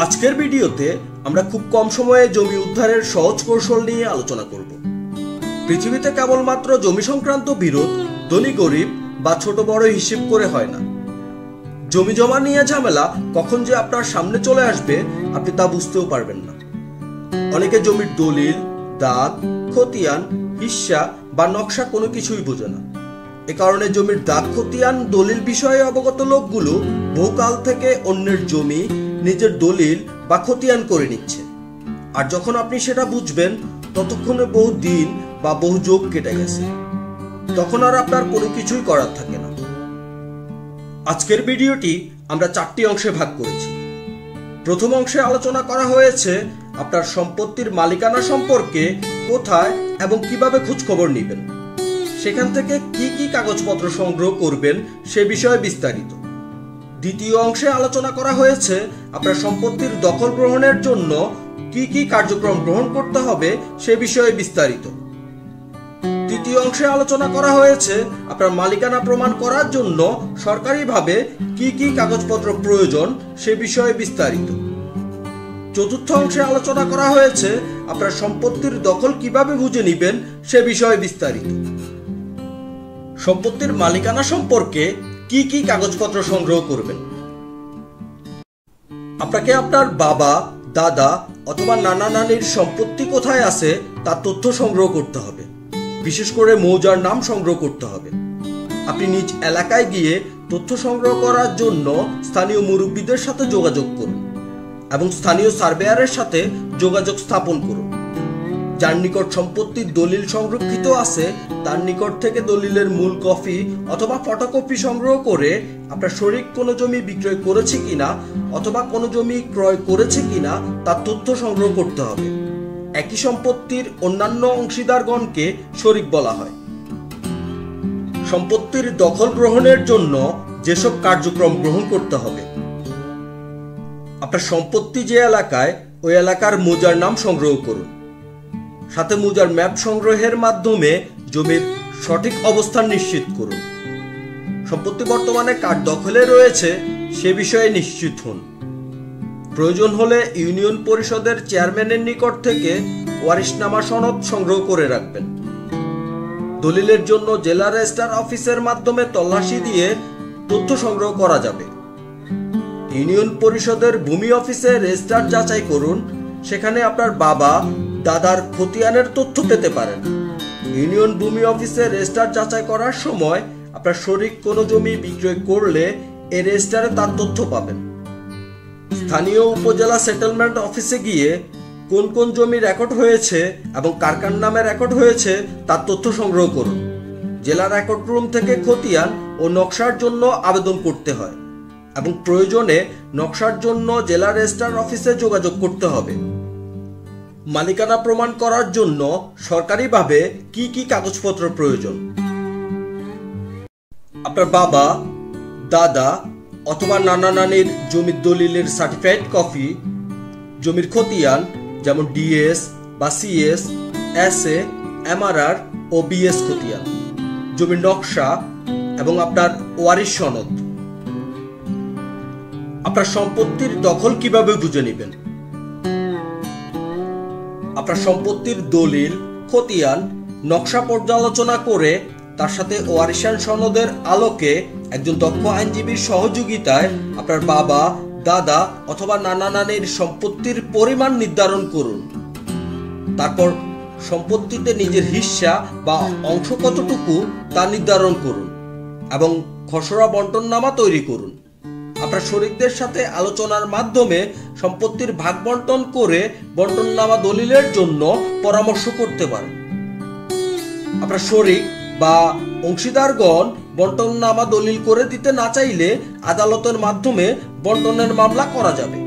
আজকের ভিডিওতে আমরা খুব কম সময়ে জমি উদ্ধারের সহজ কৌশল নিয়ে আলোচনা করব। পৃথিবীতে কেবলমাত্র জমি সংক্রান্ত বিরোধ ধনী গরিব বা ছোট বড় হিসেব করে হয় না। জমি জমা নিয়ে ঝামেলা কখন যে আপনার সামনে চলে আসবে আপনি তা বুঝতেও পারবেন না। অনেকে জমির দলিল, দাগ, খতিয়ান, হিস্সা বা নকশা কোনো কিছুই বোঝে না। এ কারণে জমির দাগ, খতিয়ান, দলিল বিষয়ে অবগত লোকগুলো বহুকাল থেকে অন্যের জমি নিজের দলিল বা খতিয়ান করে নিচ্ছে। আর যখন আপনি সেটা বুঝবেন ততক্ষণে বহু দিন বা বহু যুগ কেটে গেছে। তখন আর আপনার কোনো কিছুই করার থাকে না। আজকের ভিডিওটি আমরা 4টি অংশে ভাগ করেছি। প্রথম অংশে আলোচনা করা হয়েছে আপনার সম্পত্তির মালিকানা সম্পর্কে কোথায় এবং কিভাবে খোঁজখবর নেবেন, সেখান থেকে কি কি কাগজপত্র সংগ্রহ করবেন সে বিষয়ে বিস্তারিত। দ্বিতীয় অংশে আলোচনা করা হয়েছে আপনার সম্পত্তির দখল গ্রহণের জন্য কি কি কার্যক্রম গ্রহণ করতে হবে সে বিষয়ে বিস্তারিত। তৃতীয় অংশে আলোচনা করা হয়েছে আপনার মালিকানা প্রমাণ করার জন্য সরকারিভাবে কি কি কাগজপত্র প্রয়োজন সে বিষয়ে বিস্তারিত। চতুর্থ অংশে আলোচনা করা হয়েছে আপনার সম্পত্তির দখল কিভাবে বুঝে নেবেন সে বিষয়ে বিস্তারিত। সম্পত্তির মালিকানা সম্পর্কে কি কি কাগজপত্র সংগ্রহ করবেন। আপনাকে আপনার বাবা, দাদা অথবা নানা নানির সম্পত্তি কোথায় আছে তার তথ্য সংগ্রহ করতে হবে। বিশেষ করে মৌজার নাম সংগ্রহ করতে হবে। আপনি নিজ এলাকায় গিয়ে তথ্য সংগ্রহ করার জন্য স্থানীয় মুরব্বীদের সাথে যোগাযোগ করুন এবং স্থানীয় সার্ভেয়ারের সাথে যোগাযোগ স্থাপন করুন। যার নিকট সম্পত্তির দলিল সংরক্ষিত আছে তার নিকট থেকে দলিলের মূল কপি অথবা ফটোকপি সংগ্রহ করে আপনার শরীক কোনো জমি বিক্রয় করেছে কিনা অথবা কোনো জমি ক্রয় করেছে কিনা তার তথ্য সংগ্রহ করতে হবে। একই সম্পত্তির অন্যান্য অংশীদারগণকে শরীক বলা হয়। সম্পত্তির দখল গ্রহণের জন্য যেসব কার্যক্রম গ্রহণ করতে হবে। আপনার সম্পত্তি যে এলাকায় ওই এলাকার মৌজার নাম সংগ্রহ করুন। সাথে মৌজার ম্যাপ সংগ্রহের মাধ্যমে জমির সঠিক অবস্থান নিশ্চিত করুন। সম্পত্তি বর্তমানে কার দখলে রয়েছে সে বিষয়ে নিশ্চিত হন। প্রয়োজন হলে ইউনিয়ন পরিষদের চেয়ারম্যানের নিকট থেকে ওয়ারিশনামা সনদ সংগ্রহ করে রাখবেন। দলিলের জন্য জেলা রেজিস্ট্রার অফিসের মাধ্যমে তল্লাশি দিয়ে তথ্য সংগ্রহ করা যাবে। ইউনিয়ন পরিষদের ভূমি অফিসে রেজিস্ট্রার যাচাই করুন, সেখানে আপনার বাবা, দাদার খতিয়ানের তথ্য পেতে পারেন। ইউনিয়ন ভূমি অফিসে রেজিস্ট্রার যাচাই করার সময় আপনার শরীক কোনো জমি বিক্রয় করলে এই রেজিস্ট্রারে তার তথ্য পাবেন। স্থানীয় উপজেলা সেটেলমেন্ট অফিসে গিয়ে কোন কোন জমি রেকর্ড হয়েছে এবং কার কার নামে রেকর্ড হয়েছে তার তথ্য সংগ্রহ করুন। জেলা রেকর্ড রুম থেকে খতিয়ান ও নকশার জন্য আবেদন করতে হয় এবং প্রয়োজনে নকশার জন্য জেলা রেজিস্ট্রার অফিসে যোগাযোগ করতে হবে। মালিকানা প্রমাণ করার জন্য সরকারিভাবে কি কি কাগজপত্র প্রয়োজন। আপনার বাবা, দাদা অথবা নানা নানির জমির দলিলের সার্টিফাইড কপি, জমির খতিয়ান যেমন ডিএস বা সিএস, এসএ, এমআরআর ও বিএস খতিয়ান, জমির নকশা এবং আপনার ওয়ারিশ সনদ। আপনার সম্পত্তির দখল কিভাবে বুঝে নেবেন। আপনার সম্পত্তির দলিল, খতিয়ান, নকশা পর্যালোচনা করে তার সাথে ওয়ারিশান সনদের আলোকে একজন দক্ষ আইনজীবীর সহযোগিতায় আপনার বাবা, দাদা অথবা নানা নানির সম্পত্তির পরিমাণ নির্ধারণ করুন। তারপর সম্পত্তিতে নিজের হিস্সা বা অংশ কতটুকু তা নির্ধারণ করুন এবং খসড়া বন্টননামা তৈরি করুন। আপনার শরীকদের সাথে আলোচনার মাধ্যমে সম্পত্তির ভাগ বন্টন করে বন্টননামা দলিলের জন্য পরামর্শ করতে পারেন। আপনার শরীক বা অংশীদারগণ বন্টননামা দলিল করে দিতে না চাইলে আদালতের মাধ্যমে বন্টনের মামলা করা যাবে।